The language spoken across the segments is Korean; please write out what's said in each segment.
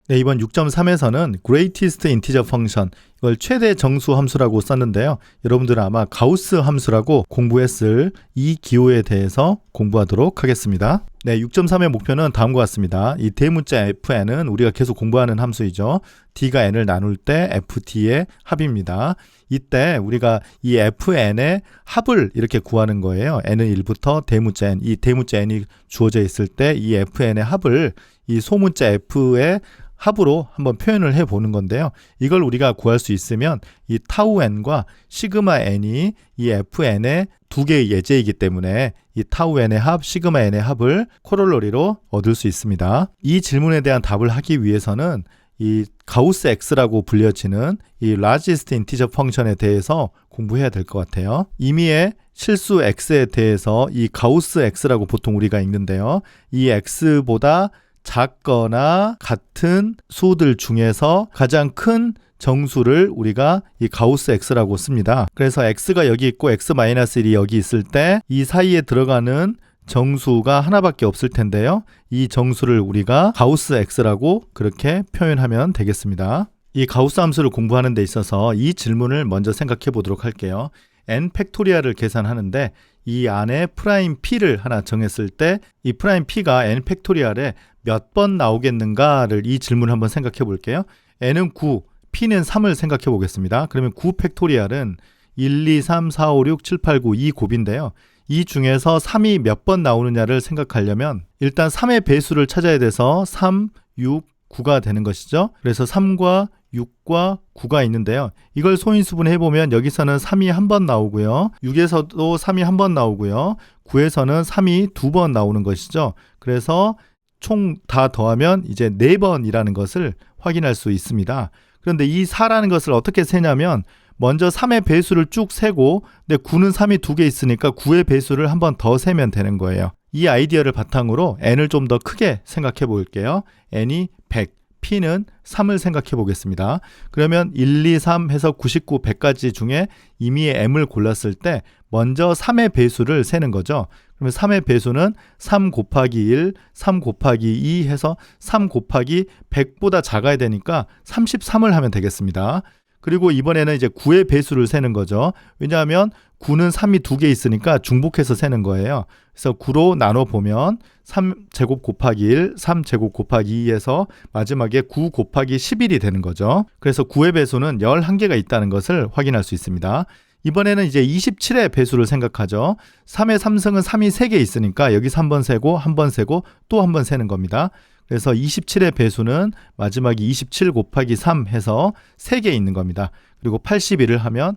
네, 이번 6.3에서는 greatest integer function, 이걸 최대 정수 함수라고 썼는데요. 여러분들은 아마 가우스 함수라고 공부했을 이 기호에 대해서 공부하도록 하겠습니다. 네, 6.3의 목표는 다음과 같습니다. 이 대문자 fn은 우리가 계속 공부하는 함수이죠. d가 n을 나눌 때 ft의 합입니다. 이때 우리가 이 fn의 합을 이렇게 구하는 거예요. n은 1부터 대문자 n, 이 대문자 n이 주어져 있을 때 이 fn의 합을 이 소문자 f의 합으로 한번 표현을 해보는 건데요. 이걸 우리가 구할 수 있으면 이 타우 n과 시그마 n이 이 fn의 두 개의 예제이기 때문에 이 타우 n의 합, 시그마 n의 합을 코롤러리로 얻을 수 있습니다. 이 질문에 대한 답을 하기 위해서는 이 가우스 x라고 불려지는 이 largest integer function에 대해서 공부해야 될 것 같아요. 임의의 실수 x에 대해서 이 가우스 x라고 보통 우리가 읽는데요. 이 x보다 작거나 같은 수들 중에서 가장 큰 정수를 우리가 이 가우스 x라고 씁니다. 그래서 x가 여기 있고 x-1이 여기 있을 때 이 사이에 들어가는 정수가 하나밖에 없을 텐데요. 이 정수를 우리가 가우스 x라고 그렇게 표현하면 되겠습니다. 이 가우스 함수를 공부하는 데 있어서 이 질문을 먼저 생각해 보도록 할게요. n 팩토리얼을 계산하는데 이 안에 프라임 p를 하나 정했을 때 이 프라임 p가 n 팩토리얼에 몇 번 나오겠는가를 이 질문을 한번 생각해 볼게요. n은 9, p는 3을 생각해 보겠습니다. 그러면 9 팩토리얼은 1, 2, 3, 4, 5, 6, 7, 8, 9 이 곱인데요. 이 중에서 3이 몇 번 나오느냐를 생각하려면 일단 3의 배수를 찾아야 돼서 3, 6, 9가 되는 것이죠. 그래서 3과 6과 9가 있는데요. 이걸 소인수분 해보면 여기서는 3이 한 번 나오고요. 6에서도 3이 한 번 나오고요. 9에서는 3이 두 번 나오는 것이죠. 그래서 총 다 더하면 이제 4번이라는 것을 확인할 수 있습니다. 그런데 이 4라는 것을 어떻게 세냐면 먼저 3의 배수를 쭉 세고 근데 9는 3이 2개 있으니까 9의 배수를 한 번 더 세면 되는 거예요. 이 아이디어를 바탕으로 n을 좀 더 크게 생각해 볼게요. n이 100, p는 3을 생각해 보겠습니다. 그러면 1, 2, 3 해서 99, 100까지 중에 임의의 m을 골랐을 때 먼저 3의 배수를 세는 거죠. 그러면 3의 배수는 3 곱하기 1, 3 곱하기 2 해서 3 곱하기 100보다 작아야 되니까 33을 하면 되겠습니다. 그리고 이번에는 이제 9의 배수를 세는 거죠. 왜냐하면 9는 3이 2개 있으니까 중복해서 세는 거예요. 그래서 9로 나눠보면 3제곱 곱하기 1, 3제곱 곱하기 2에서 마지막에 9 곱하기 11이 되는 거죠. 그래서 9의 배수는 11개가 있다는 것을 확인할 수 있습니다. 이번에는 이제 27의 배수를 생각하죠. 3의 3승은 3이 3개 있으니까 여기서 한 번 세고 한 번 세고 또 한 번 세는 겁니다. 그래서 27의 배수는 마지막에 27 곱하기 3 해서 3개 있는 겁니다. 그리고 81을 하면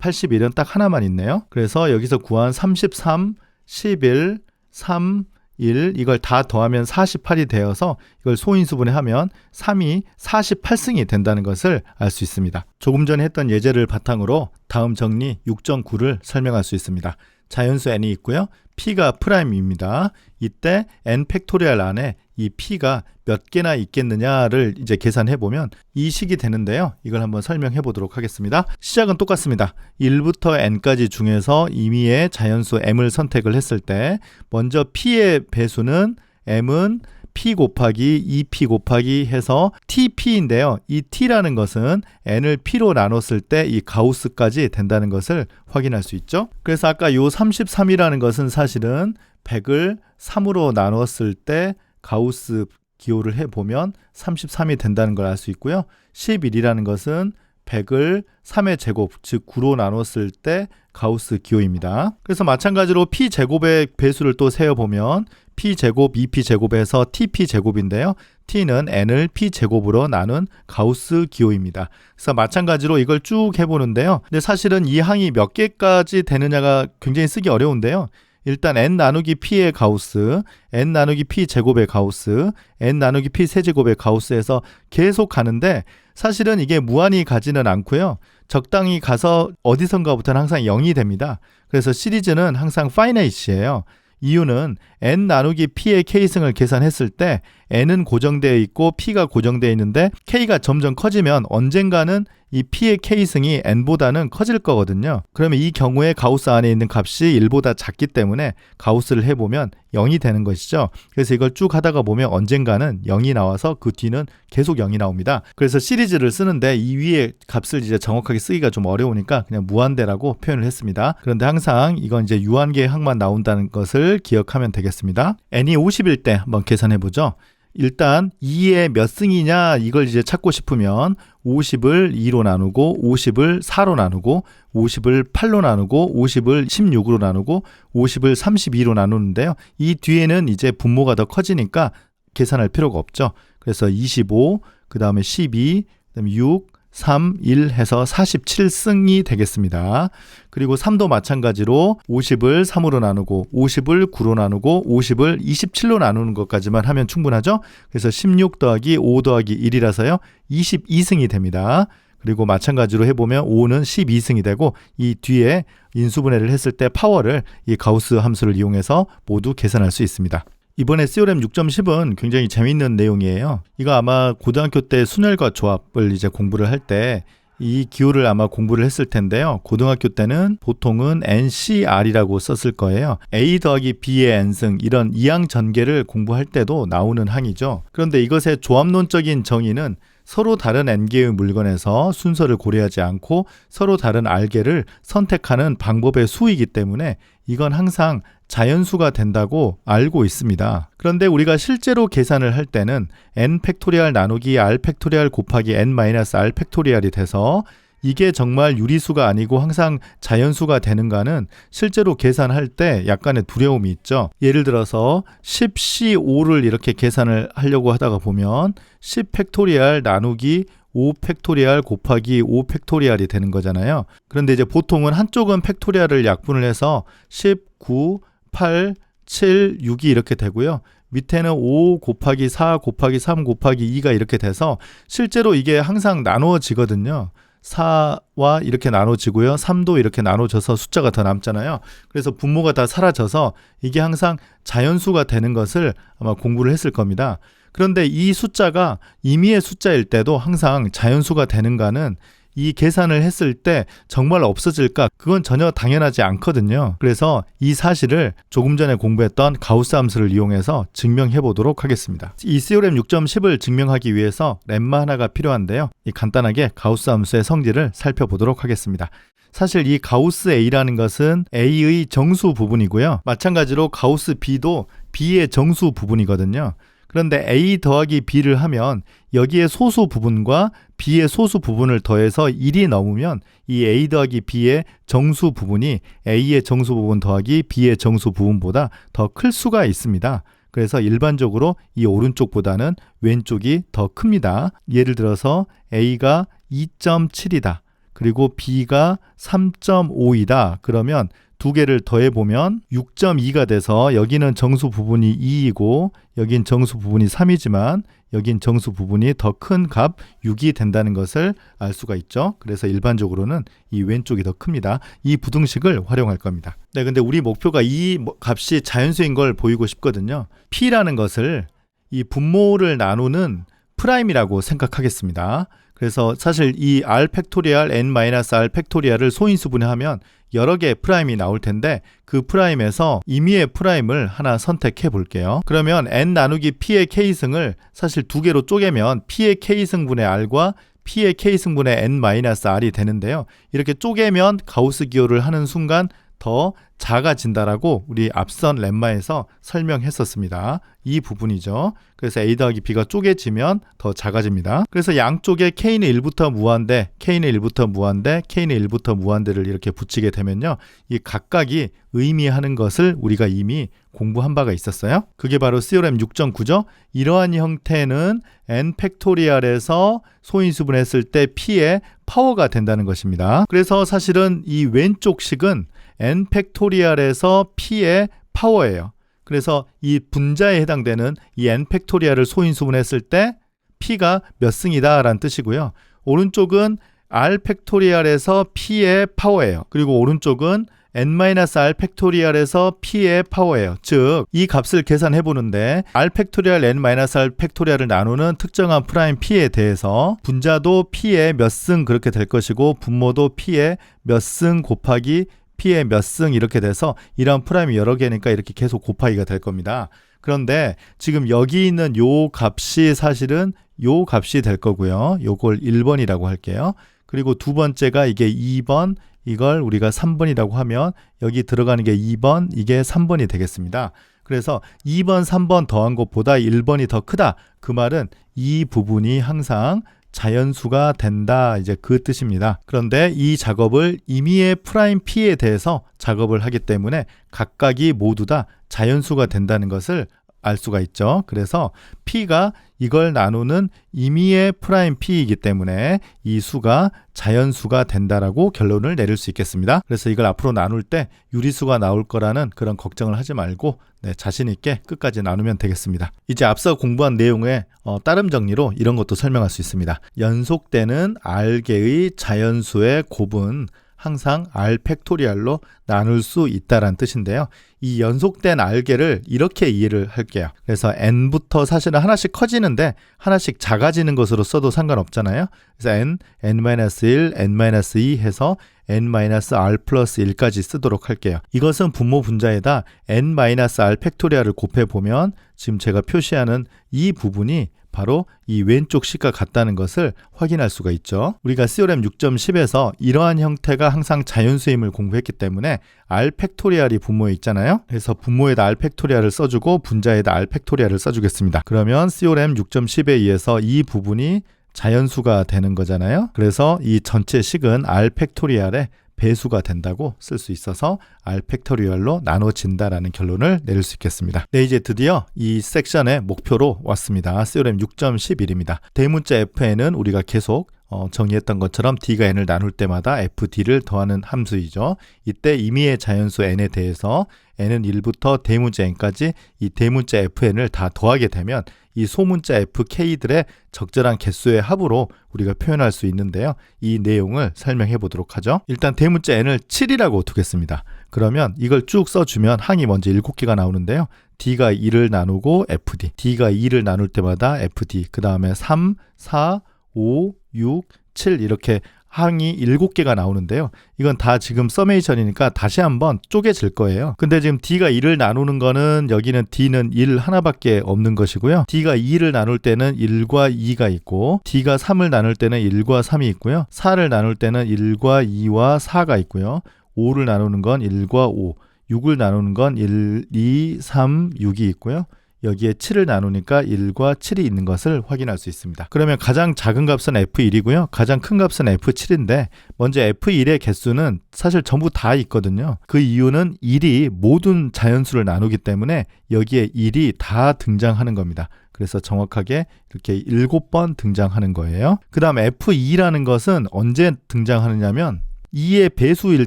81은 딱 하나만 있네요. 그래서 여기서 구한 33, 11, 3, 1 이걸 다 더하면 48이 되어서 이걸 소인수분해 하면 3이 48승이 된다는 것을 알 수 있습니다. 조금 전에 했던 예제를 바탕으로 다음 정리 6.9를 설명할 수 있습니다. 자연수 n이 있고요. p가 프라임입니다. 이때 n 팩토리얼 안에 이 p가 몇 개나 있겠느냐를 이제 계산해 보면 이 식이 되는데요. 이걸 한번 설명해 보도록 하겠습니다. 시작은 똑같습니다. 1부터 n까지 중에서 임의의 자연수 m을 선택을 했을 때 먼저 p의 배수는 m은 p 곱하기 2p 곱하기 해서 tp인데요. 이 t라는 것은 n을 p로 나눴을 때 이 가우스까지 된다는 것을 확인할 수 있죠. 그래서 아까 요 33이라는 것은 사실은 100을 3으로 나눴을 때 가우스 기호를 해보면 33이 된다는 걸 알 수 있고요. 11이라는 것은 100을 3의 제곱, 즉 9로 나눴을 때 가우스 기호입니다. 그래서 마찬가지로 p제곱의 배수를 또 세어보면 p제곱, 2p제곱에서 tp제곱인데요. t는 n을 p제곱으로 나눈 가우스 기호입니다. 그래서 마찬가지로 이걸 쭉 해보는데요. 근데 사실은 이 항이 몇 개까지 되느냐가 굉장히 쓰기 어려운데요. 일단 n 나누기 p의 가우스, n 나누기 p제곱의 가우스, n 나누기 p 세제곱의 가우스에서 계속 가는데 사실은 이게 무한히 가지는 않고요. 적당히 가서 어디선가부터는 항상 0이 됩니다. 그래서 시리즈는 항상 finite이에요. 이유는 n 나누기 p의 k승을 계산했을 때 n은 고정되어 있고 p가 고정되어 있는데 k가 점점 커지면 언젠가는 이 P의 K승이 N보다는 커질 거거든요. 그러면 이 경우에 가우스 안에 있는 값이 1보다 작기 때문에 가우스를 해보면 0이 되는 것이죠. 그래서 이걸 쭉 하다가 보면 언젠가는 0이 나와서 그 뒤는 계속 0이 나옵니다. 그래서 시리즈를 쓰는데 이 위에 값을 이제 정확하게 쓰기가 좀 어려우니까 그냥 무한대라고 표현을 했습니다. 그런데 항상 이건 이제 유한계의 항만 나온다는 것을 기억하면 되겠습니다. n이 50일 때 한번 계산해 보죠. 일단 2의 몇 승이냐 이걸 이제 찾고 싶으면 50을 2로 나누고 50을 4로 나누고 50을 8로 나누고 50을 16으로 나누고 50을 32로 나누는데요. 이 뒤에는 이제 분모가 더 커지니까 계산할 필요가 없죠. 그래서 25, 그 다음에 12, 그 다음에 6, 3, 1 해서 47승이 되겠습니다. 그리고 3도 마찬가지로 50을 3으로 나누고 50을 9로 나누고 50을 27로 나누는 것까지만 하면 충분하죠. 그래서 16 더하기 5 더하기 1이라서요 22승이 됩니다. 그리고 마찬가지로 해보면 5는 12승이 되고 이 뒤에 인수분해를 했을 때 파워를 이 가우스 함수를 이용해서 모두 계산할 수 있습니다. 이번에 시오렘 6.10은 굉장히 재미있는 내용이에요. 이거 아마 고등학교 때 순혈과 조합을 이제 공부를 할 때 이 기호를 아마 공부를 했을 텐데요. 고등학교 때는 보통은 NCR이라고 썼을 거예요. A 더하기 B의 N승 이런 이항 전개를 공부할 때도 나오는 항이죠. 그런데 이것의 조합론적인 정의는 서로 다른 N개의 물건에서 순서를 고려하지 않고 서로 다른 R개를 선택하는 방법의 수이기 때문에 이건 항상 자연수가 된다고 알고 있습니다. 그런데 우리가 실제로 계산을 할 때는 n 팩토리얼 나누기 r 팩토리얼 곱하기 n 마이너스 r 팩토리얼이 돼서 이게 정말 유리수가 아니고 항상 자연수가 되는가는 실제로 계산할 때 약간의 두려움이 있죠. 예를 들어서 10C5를 이렇게 계산을 하려고 하다가 보면 10 팩토리얼 나누기 5 팩토리얼 곱하기 5 팩토리얼이 되는 거잖아요. 그런데 이제 보통은 한쪽은 팩토리얼을 약분을 해서 19, 8, 7, 6이 이렇게 되고요. 밑에는 5 곱하기 4 곱하기 3 곱하기 2가 이렇게 돼서 실제로 이게 항상 나누어지거든요. 4와 이렇게 나눠지고요. 3도 이렇게 나눠져서 숫자가 더 남잖아요. 그래서 분모가 다 사라져서 이게 항상 자연수가 되는 것을 아마 공부를 했을 겁니다. 그런데 이 숫자가 임의의 숫자일 때도 항상 자연수가 되는가는 이 계산을 했을 때 정말 없어질까? 그건 전혀 당연하지 않거든요. 그래서 이 사실을 조금 전에 공부했던 가우스 함수를 이용해서 증명해 보도록 하겠습니다. 이 시오렘 6.10을 증명하기 위해서 렘마 하나가 필요한데요. 이 간단하게 가우스 함수의 성질을 살펴보도록 하겠습니다. 사실 이 가우스 A라는 것은 A의 정수 부분이고요. 마찬가지로 가우스 B도 B의 정수 부분이거든요. 그런데 A 더하기 B를 하면 여기에 소수 부분과 B의 소수 부분을 더해서 1이 넘으면 이 A 더하기 B의 정수 부분이 A의 정수 부분 더하기 B의 정수 부분보다 더 클 수가 있습니다. 그래서 일반적으로 이 오른쪽보다는 왼쪽이 더 큽니다. 예를 들어서 A가 2.7이다. 그리고 B가 3.5이다. 그러면 두 개를 더해보면 6.2가 돼서 여기는 정수 부분이 2이고 여긴 정수 부분이 3이지만 여긴 정수 부분이 더 큰 값 6이 된다는 것을 알 수가 있죠. 그래서 일반적으로는 이 왼쪽이 더 큽니다. 이 부등식을 활용할 겁니다. 네, 근데 우리 목표가 이 값이 자연수인 걸 보이고 싶거든요. P라는 것을 이 분모를 나누는 프라임이라고 생각하겠습니다. 그래서 사실 이 r 팩토리얼 n-r 팩토리얼을 소인수분해하면 여러 개의 프라임이 나올 텐데 그 프라임에서 임의의 프라임을 하나 선택해 볼게요. 그러면 n 나누기 p의 k승을 사실 두 개로 쪼개면 p의 k승분의 r과 p의 k승분의 n-r이 되는데요. 이렇게 쪼개면 가우스 기호를 하는 순간 더 작아진다라고 우리 앞선 렘마에서 설명했었습니다. 이 부분이죠. 그래서 A 더하기 B가 쪼개지면 더 작아집니다. 그래서 양쪽에 K는 1부터 무한대, K는 1부터 무한대, K는 1부터 무한대를 이렇게 붙이게 되면요. 이 각각이 의미하는 것을 우리가 이미 공부한 바가 있었어요. 그게 바로 시오렘 6.9죠. 이러한 형태는 n 팩토리얼에서 소인수분했을 때 P의 파워가 된다는 것입니다. 그래서 사실은 이 왼쪽 식은 n 팩토리얼에서 P의 파워예요. 그래서 이 분자에 해당되는 이 n 팩토리얼을 소인수분했을 때 P가 몇 승이다 라는 뜻이고요. 오른쪽은 r 팩토리얼에서 P의 파워예요. 그리고 오른쪽은 n-r 팩토리얼에서 p의 파워예요. 즉, 이 값을 계산해 보는데 r 팩토리얼 n-r 팩토리얼을 나누는 특정한 프라임 p에 대해서 분자도 p의 몇 승 그렇게 될 것이고 분모도 p의 몇 승 곱하기 p의 몇 승 이렇게 돼서 이런 프라임이 여러 개니까 이렇게 계속 곱하기가 될 겁니다. 그런데 지금 여기 있는 요 값이 사실은 요 값이 될 거고요. 요걸 1번이라고 할게요. 그리고 두 번째가 이게 2번, 이걸 우리가 3번이라고 하면 여기 들어가는 게 2번, 이게 3번이 되겠습니다. 그래서 2번, 3번 더한 것보다 1번이 더 크다. 그 말은 이 부분이 항상 자연수가 된다. 이제 그 뜻입니다. 그런데 이 작업을 임의의 프라임 p에 대해서 작업을 하기 때문에 각각이 모두 다 자연수가 된다는 것을 알 수가 있죠. 그래서 p가 이걸 나누는 임의의 프라임 p이기 때문에 이 수가 자연수가 된다라고 결론을 내릴 수 있겠습니다. 그래서 이걸 앞으로 나눌 때 유리수가 나올 거라는 그런 걱정을 하지 말고 자신 있게 끝까지 나누면 되겠습니다. 이제 앞서 공부한 내용의 따름 정리로 이런 것도 설명할 수 있습니다. 연속되는 R개의 자연수의 곱은 항상 R 팩토리얼로 나눌 수 있다란 뜻인데요. 이 연속된 R개를 이렇게 이해를 할게요. 그래서 n부터 사실은 하나씩 커지는데 하나씩 작아지는 것으로 써도 상관없잖아요. 그래서 n, n-1, n-2 해서 n-r 플러스 1까지 쓰도록 할게요. 이것은 분모 분자에다 n-r 팩토리얼을 곱해보면 지금 제가 표시하는 이 부분이 바로 이 왼쪽 식과 같다는 것을 확인할 수가 있죠. 우리가 시오렘 6.10에서 이러한 형태가 항상 자연수임을 공부했기 때문에 r 팩토리얼이 분모에 있잖아요. 그래서 분모에다 r 팩토리얼을 써주고 분자에다 r 팩토리얼을 써주겠습니다. 그러면 시오렘 6.10에 의해서 이 부분이 자연수가 되는 거잖아요. 그래서 이 전체 식은 r 팩토리얼의 배수가 된다고 쓸 수 있어서 R 팩토리얼로 나눠진다라는 결론을 내릴 수 있겠습니다. 네, 이제 드디어 이 섹션의 목표로 왔습니다. 시오렘 6.11입니다. 대문자 fn은 우리가 계속 정의했던 것처럼 d가 n을 나눌 때마다 fd를 더하는 함수이죠. 이때 임의의 자연수 n에 대해서 n은 1부터 대문자 n까지 이 대문자 fn을 다 더하게 되면 이 소문자 fk들의 적절한 개수의 합으로 우리가 표현할 수 있는데요. 이 내용을 설명해 보도록 하죠. 일단 대문자 n을 7이라고 두겠습니다. 그러면 이걸 쭉 써주면 항이 먼저 7개가 나오는데요. d가 2를 나누고 fd, d가 2를 나눌 때마다 fd, 그 다음에 3, 4, 5, 6, 7 이렇게 항이 7개가 나오는데요. 이건 다 지금 서메이션이니까 다시 한번 쪼개질 거예요. 근데 지금 d가 2를 나누는 거는 여기는 d는 1 하나밖에 없는 것이고요. d가 2를 나눌 때는 1과 2가 있고 d가 3을 나눌 때는 1과 3이 있고요. 4를 나눌 때는 1과 2와 4가 있고요. 5를 나누는 건 1과 5, 6을 나누는 건 1, 2, 3, 6이 있고요. 여기에 7을 나누니까 1과 7이 있는 것을 확인할 수 있습니다. 그러면 가장 작은 값은 F1이고요. 가장 큰 값은 F7인데 먼저 F1의 개수는 사실 전부 다 있거든요. 그 이유는 1이 모든 자연수를 나누기 때문에 여기에 1이 다 등장하는 겁니다. 그래서 정확하게 이렇게 7번 등장하는 거예요. 그 다음 F2라는 것은 언제 등장하느냐면 2의 배수일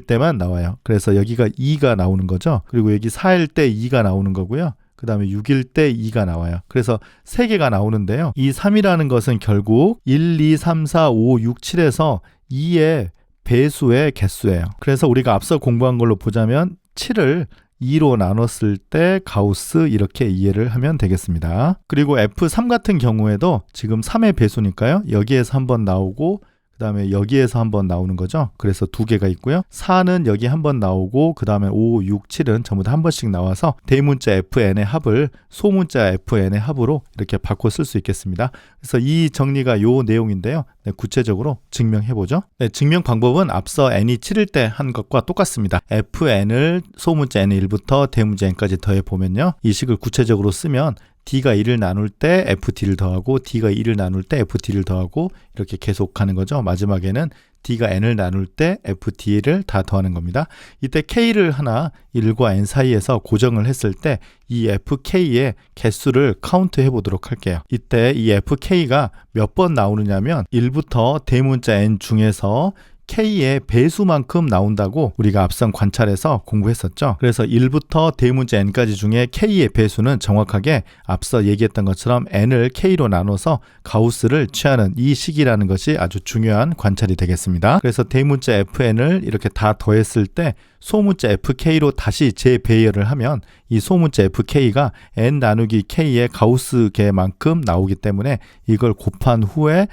때만 나와요. 그래서 여기가 2가 나오는 거죠. 그리고 여기 4일 때 2가 나오는 거고요. 그 다음에 6일 때 2가 나와요. 그래서 3개가 나오는데요. 이 3이라는 것은 결국 1, 2, 3, 4, 5, 6, 7에서 2의 배수의 개수예요. 그래서 우리가 앞서 공부한 걸로 보자면 7을 2로 나눴을 때 가우스 이렇게 이해를 하면 되겠습니다. 그리고 F3 같은 경우에도 지금 3의 배수니까요. 여기에서 한번 나오고 그 다음에 여기에서 한번 나오는 거죠. 그래서 2개가 있고요. 4는 여기 한번 나오고 그 다음에 5, 6, 7은 전부 다 한 번씩 나와서 대문자 fn의 합을 소문자 fn의 합으로 이렇게 바꿔 쓸 수 있겠습니다. 그래서 이 정리가 요 내용인데요. 구체적으로 증명해보죠. 증명 방법은 앞서 n이 7일 때 한 것과 똑같습니다. fn을 소문자 n1부터 대문자 n까지 더해보면요. 이 식을 구체적으로 쓰면 d가 1을 나눌 때 ft를 더하고 d가 2를 나눌 때 ft를 더하고 이렇게 계속 가는 거죠. 마지막에는 d가 n을 나눌 때 ft를 다 더하는 겁니다. 이때 k를 하나 1과 n 사이에서 고정을 했을 때 이 fk의 개수를 카운트 해보도록 할게요. 이때 이 fk가 몇 번 나오느냐면 1부터 대문자 n 중에서 K의 배수만큼 나온다고 우리가 앞선 관찰해서 공부했었죠. 그래서 1부터 대문자 n까지 중에 K의 배수는 정확하게 앞서 얘기했던 것처럼 n을 K로 나눠서 가우스를 취하는 이 식이라는 것이 아주 중요한 관찰이 되겠습니다. 그래서 대문자 fn을 이렇게 다 더했을 때 소문자 fk로 다시 재배열을 하면 이 소문자 fk가 n 나누기 k의 가우스 개만큼 나오기 때문에 이걸 곱한 후에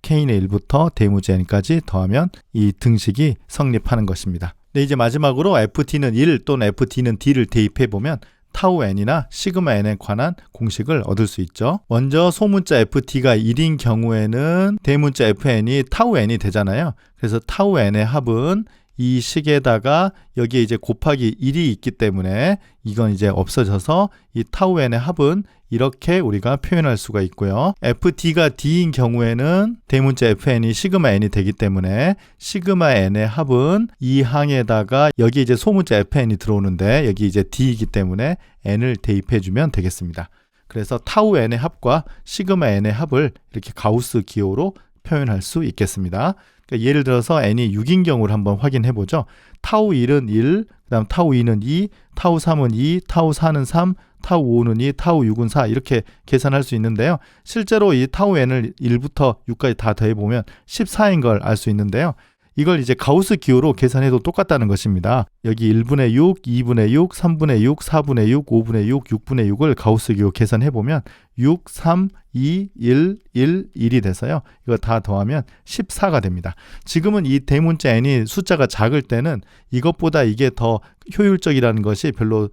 k는 1부터 대문자 n까지 더하면 이 등식이 성립하는 것입니다. 네, 이제 마지막으로 ft는 1 또는 ft는 d를 대입해보면 타우 n이나 시그마 n에 관한 공식을 얻을 수 있죠. 먼저 소문자 ft가 1인 경우에는 대문자 fn이 타우 n이 되잖아요. 그래서 타우 n의 합은 이 식에다가 여기에 이제 곱하기 1이 있기 때문에 이건 이제 없어져서 이 타우 n의 합은 이렇게 우리가 표현할 수가 있고요. ft가 d인 경우에는 대문자 fn이 시그마 n이 되기 때문에 시그마 n의 합은 이 항에다가 여기 이제 소문자 fn이 들어오는데 여기 이제 d이기 때문에 n을 대입해주면 되겠습니다. 그래서 타우 n의 합과 시그마 n의 합을 이렇게 가우스 기호로 표현할 수 있겠습니다. 그러니까 예를 들어서 n이 6인 경우를 한번 확인해 보죠. 타우 1은 1, 그 다음 타우 2는 2, 타우 3은 2, 타우 4는 3, 타우 5는 2, 타우 6은 4 이렇게 계산할 수 있는데요. 실제로 이 타우 n을 1부터 6까지 다 더해보면 14인 걸 알 수 있는데요. 이걸 이제 가우스 기호로 계산해도 똑같다는 것입니다. 여기 1분의 6, 2분의 6, 3분의 6, 4분의 6, 5분의 6, 6분의 6을 가우스 기호 계산해보면 6, 3, 2, 1, 1, 1이 돼서요. 이거 다 더하면 14가 됩니다. 지금은 이 대문자 n이 숫자가 작을 때는 이것보다 이게 더 효율적이라는 것이 별로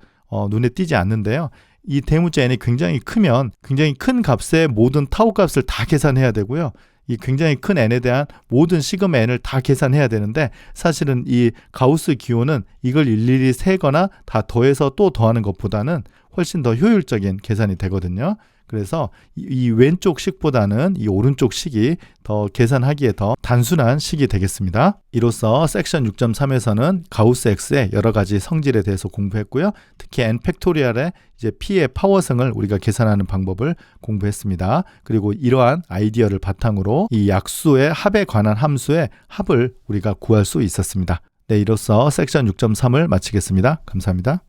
눈에 띄지 않는데요. 이 대문자 n이 굉장히 크면 굉장히 큰 값의 모든 타우 값을 다 계산해야 되고요. 이 굉장히 큰 n에 대한 모든 시그마 n을 다 계산해야 되는데 사실은 이 가우스 기호는 이걸 일일이 세거나 다 더해서 또 더하는 것보다는 훨씬 더 효율적인 계산이 되거든요. 그래서 이 왼쪽 식보다는 이 오른쪽 식이 더 계산하기에 더 단순한 식이 되겠습니다. 이로써 섹션 6.3에서는 가우스 X의 여러 가지 성질에 대해서 공부했고요. 특히 n 팩토리얼의 이제 p의 파워성을 우리가 계산하는 방법을 공부했습니다. 그리고 이러한 아이디어를 바탕으로 이 약수의 합에 관한 함수의 합을 우리가 구할 수 있었습니다. 네, 이로써 섹션 6.3을 마치겠습니다. 감사합니다.